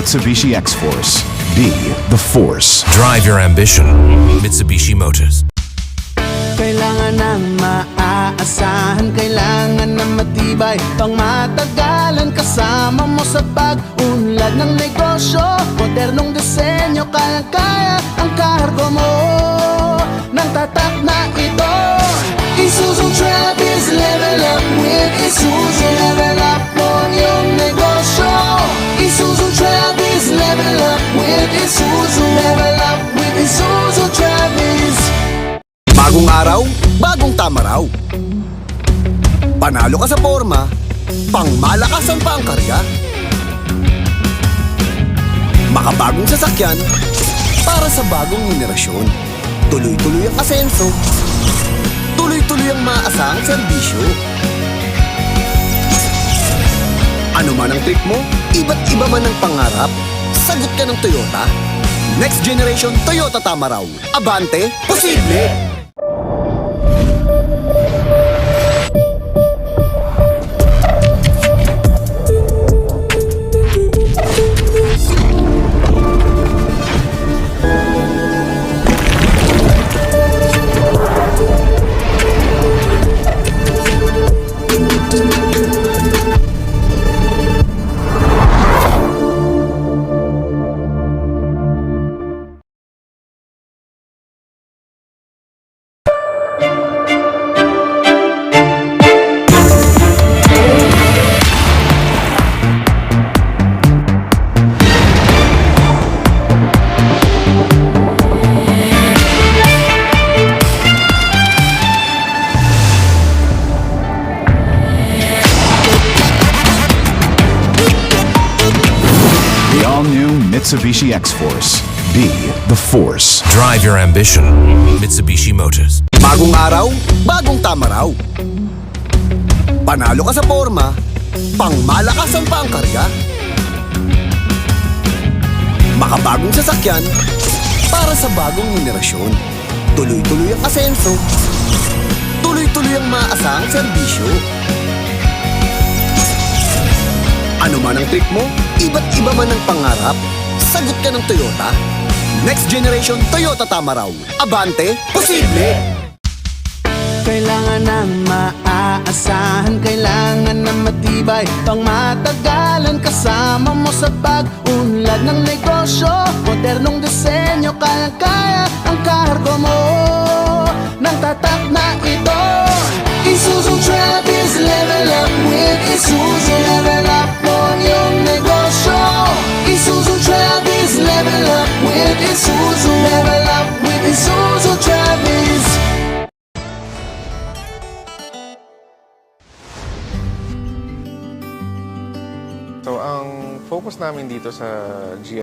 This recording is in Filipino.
Mitsubishi X-Force. Be the force. Drive your ambition. Mitsubishi Motors. Kailangan ng maaasahan, kailangan ng matibay, pang matagalan kasama mo sa pag-unlad ng negosyo. Modernong disenyo, kayang-kaya ang kargo mo ng tatak na ito. Isuzu Travis, level up with Isuzu. Level up on yung negosyo. Isuzu Travis, level up with Isuzu. Level up with Isuzu Travis. Bagong araw, bagong tama raw. Panalo ka sa forma, pangmalakasan pa ang karga. Makabagong sasakyan, para sa bagong henerasyon. Tuloy-tuloy ang asenso, tuloy-tuloy ang maaasahang serbisyo. Ano man ang trip mo, iba't iba man ang pangarap, sagot ka ng Toyota. Next generation Toyota tama raw. Abante, posible! Mitsubishi X-Force. Be the force. Drive your ambition. Mitsubishi Motors. Bagong araw, bagong tama raw. Panalo ka sa forma, pangmalakasan pa ang karga. Makabagong sasakyan, para sa bagong henerasyon. Tuloy-tuloy ang asenso, tuloy-tuloy ang maaasahang serbisyo. Ano man ang trip mo, iba't iba man ang pangarap, sagot ka ng Toyota. Next generation Toyota tama raw. Abante, posible! Kailangan ng maaasahan, kailangan ng matibay, pang matagalan kasama mo sa pag-unlad ng negosyo. Modernong disenyo, kayang-kaya ang kargo mo ng tatak na ito. Isuzu Travis, level up with Isuzu. Level up on yung negosyo. Isuzu Travis, level up with Isuzu. Level up with Isuzu Travis. So, ang focus namin dito sa GM